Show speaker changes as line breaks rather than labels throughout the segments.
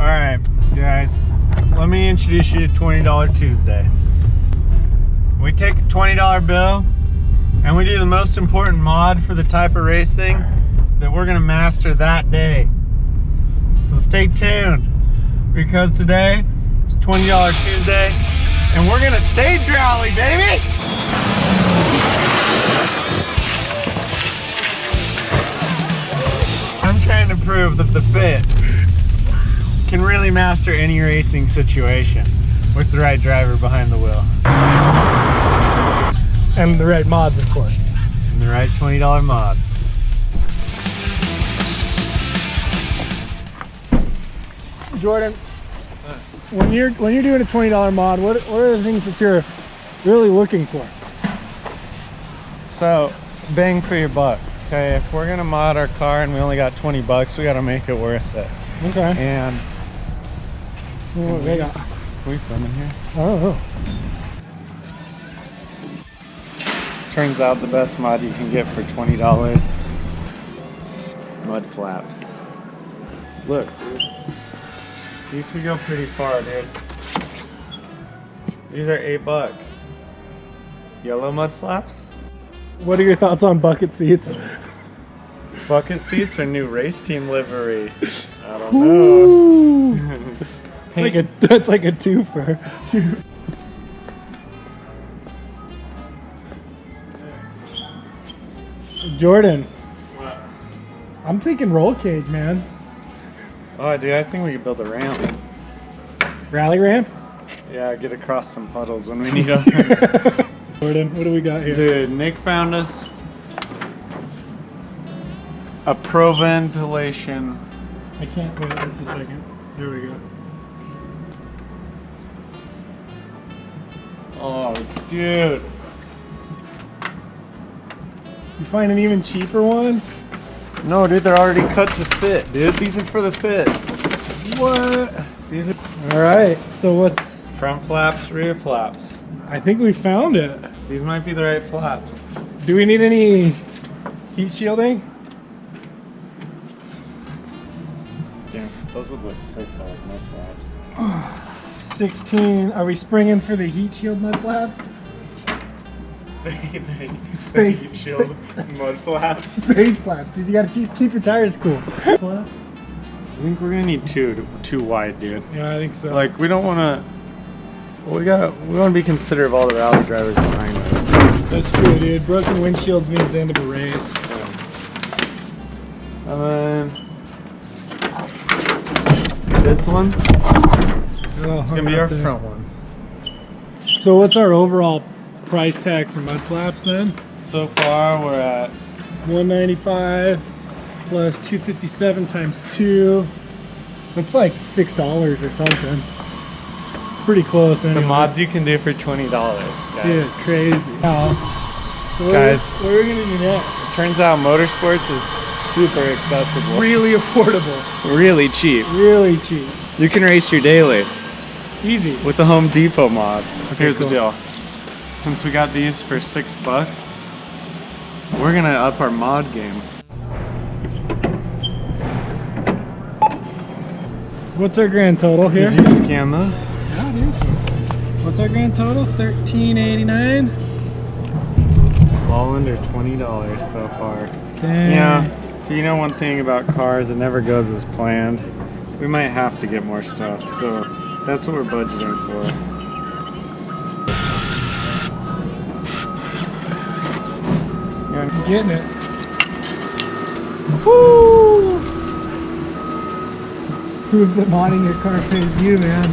Alright, guys, let me introduce you to $20 Tuesday. We take a $20 bill and we do the most important mod for the type of racing that we're going to master that day. So stay tuned, because today is $20 Tuesday and we're going to stage rally, baby! I'm trying to prove that the Fit can really master any racing situation with the right driver behind the wheel.
And the right mods, of course.
And the right $20 mods.
Jordan, when you're doing a $20 mod, what are the things that you're really looking for?
So, bang for your buck. Okay, if we're gonna mod our car and we only got 20 bucks, we gotta make it worth it.
Okay.
And
What they got?
Are we filming here?
Oh.
Turns out the best mod you can get for $20. Mud flaps. Look, dude. These could go pretty far, dude. These are $8. Yellow mud flaps?
What are your thoughts on bucket seats?
Bucket seats or new race team livery? I don't know.
That's like a twofer. Jordan.
What?
I'm thinking roll cage, man.
Oh, dude, I think we could build a ramp.
Rally ramp?
Yeah, get across some puddles when we need them.
Jordan, what do we got here?
Dude, Nick found us a pro ventilation.
I can't wait just a second. Here we go.
Oh, dude.
You find an even cheaper one?
No, dude, they're already cut to fit, dude. These are for the Fit.
What?
These are
Alright, so what's...
front flaps, rear flaps.
I think we found it.
These might be the right flaps.
Do we need any heat shielding?
Damn, those would look so far, no flaps.
16. Are we springing for the heat shield mud flaps? Space
shield mud flaps.
Space flaps. Dude, you gotta keep your tires cool.
I think we're gonna need two wide, dude.
Yeah, I think so.
Like, we don't wanna. We want to be considerate of all the rally drivers behind us.
That's true, dude. Broken windshields means the end of a race.
And then this one.
Oh,
It's gonna be our front ones.
So what's our overall price tag for mud flaps then?
So far, we're at
$195 plus $257 times 2. That's like $6 or something. Pretty close anyway.
the mods you can do for $20, guys.
Dude, crazy. Wow. So
Guys,
what are we gonna do next?
Turns out motorsports is super accessible.
Really affordable.
Really cheap.
Really cheap.
You can race your daily
Easy.
with the Home Depot mod. Here's
cool.
the deal. Since we got these for $6, we're gonna up our mod game.
What's our grand total here?
Did you scan those?
Yeah, dude. What's our grand total? $13.89.
All under $20 so far.
Dang.
Yeah. So you know one thing about cars, it never goes as planned. We might have to get more stuff, so that's what we're budgeting for.
I'm getting it. Woo! Prove that modding your car pays you, man.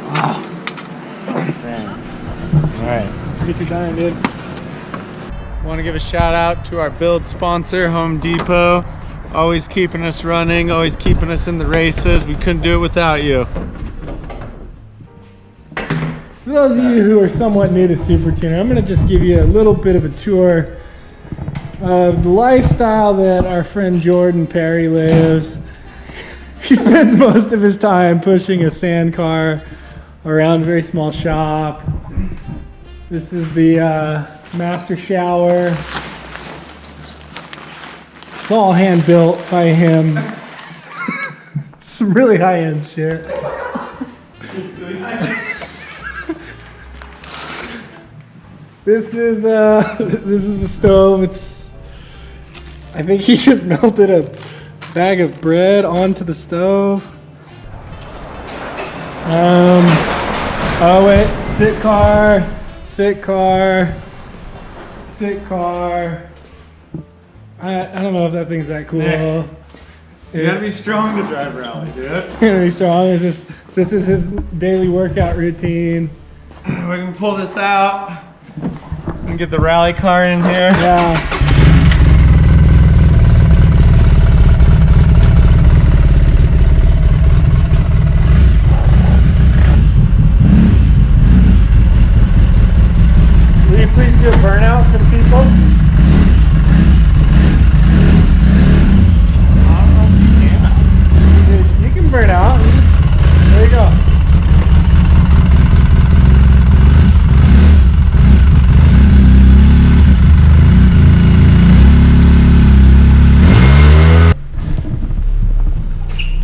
Wow.
Dang. Alright.
Get your dying, dude.
Want to give a shout out to our build sponsor, Home Depot. Always keeping us running, always keeping us in the races. We couldn't do it without you.
For those of you who are somewhat new to Super Tuner, I'm going to just give you a little bit of a tour of the lifestyle that our friend Jordan Perry lives. He spends most of his time pushing a sand car around a very small shop. This is the master shower. It's all hand built by him. Some really high end shit. This is the stove. I think he just melted a bag of bread onto the stove. Oh wait, sit car. I don't know if that thing's that cool.
Nick, you gotta be strong to drive rally, dude.
Gotta be strong. This is his daily workout routine.
We can pull this out and get the rally car in here.
Yeah. Will you please do a burnout for the people? You can burn out. There you go.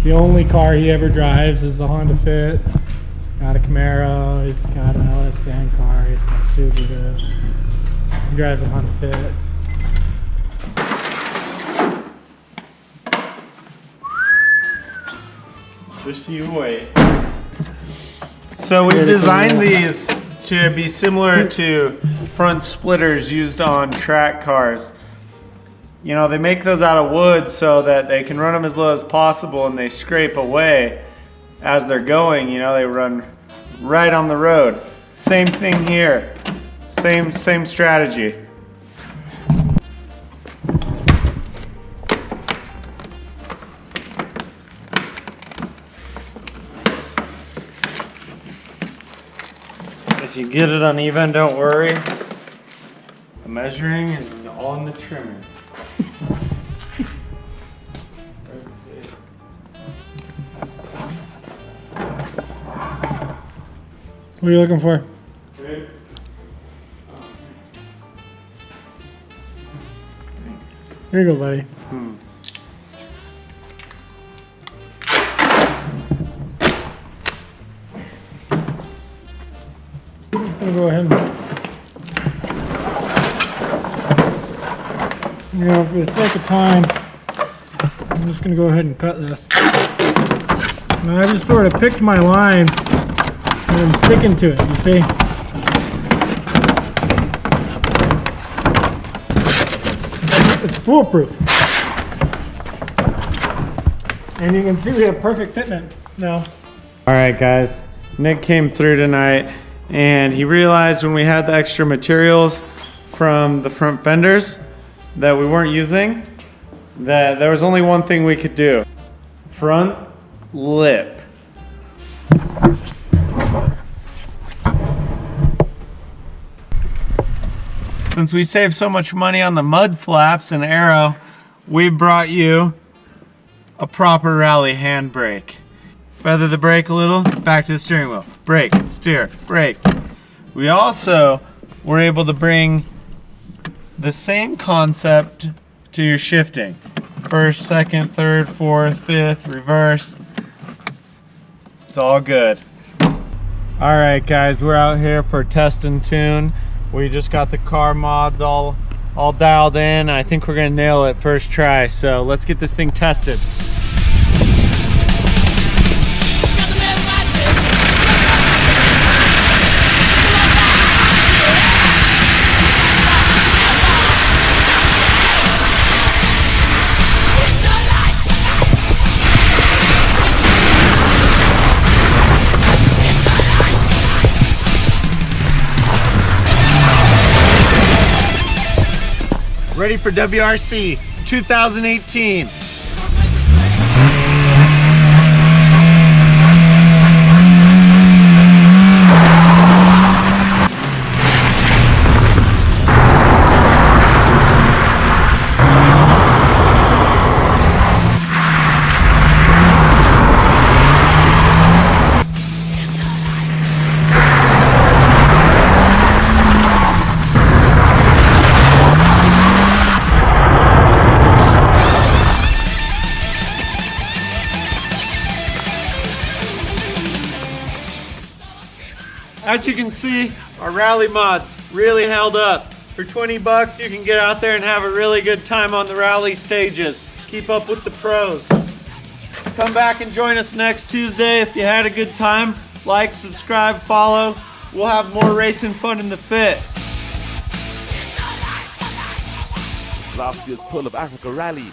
The only car he ever drives is the Honda Fit. He's got a Camaro, he's got an LS10 car, he's got a Subaru. He drives a Honda Fit.
Just you wait. So we've designed these to be similar to front splitters used on track cars. You know, they make those out of wood so that they can run them as low as possible and they scrape away as they're going. You know, they run right on the road. Same thing here. Same strategy. If you get it uneven, don't worry. The measuring is all in the trimmer.
What are you looking for?
Good.
Here you go, buddy. I'm gonna go ahead and, you know, for the sake of time, I'm just gonna go ahead and cut this. Now I just sort of picked my line and I'm sticking to it, you see? It's foolproof. And you can see we have perfect fitment now.
All right, guys. Nick came through tonight and he realized when we had the extra materials from the front fenders that we weren't using, that there was only one thing we could do. Front lip. Since we saved so much money on the mud flaps and aero, we brought you a proper rally handbrake. Feather the brake a little, back to the steering wheel. Brake, steer, brake. We also were able to bring the same concept to your shifting. First, second, third, fourth, fifth, reverse. It's all good. All right, guys, we're out here for test and tune. We just got the car mods all dialed in. I think we're gonna nail it first try. So let's get this thing tested. Ready for WRC 2018. as you can see, our rally mods really held up. For 20 bucks, you can get out there and have a really good time on the rally stages. Keep up with the pros. Come back and join us next Tuesday. If you had a good time, like, subscribe, follow. We'll have more racing fun in the Fit.
Last year's Pearl of Africa rally.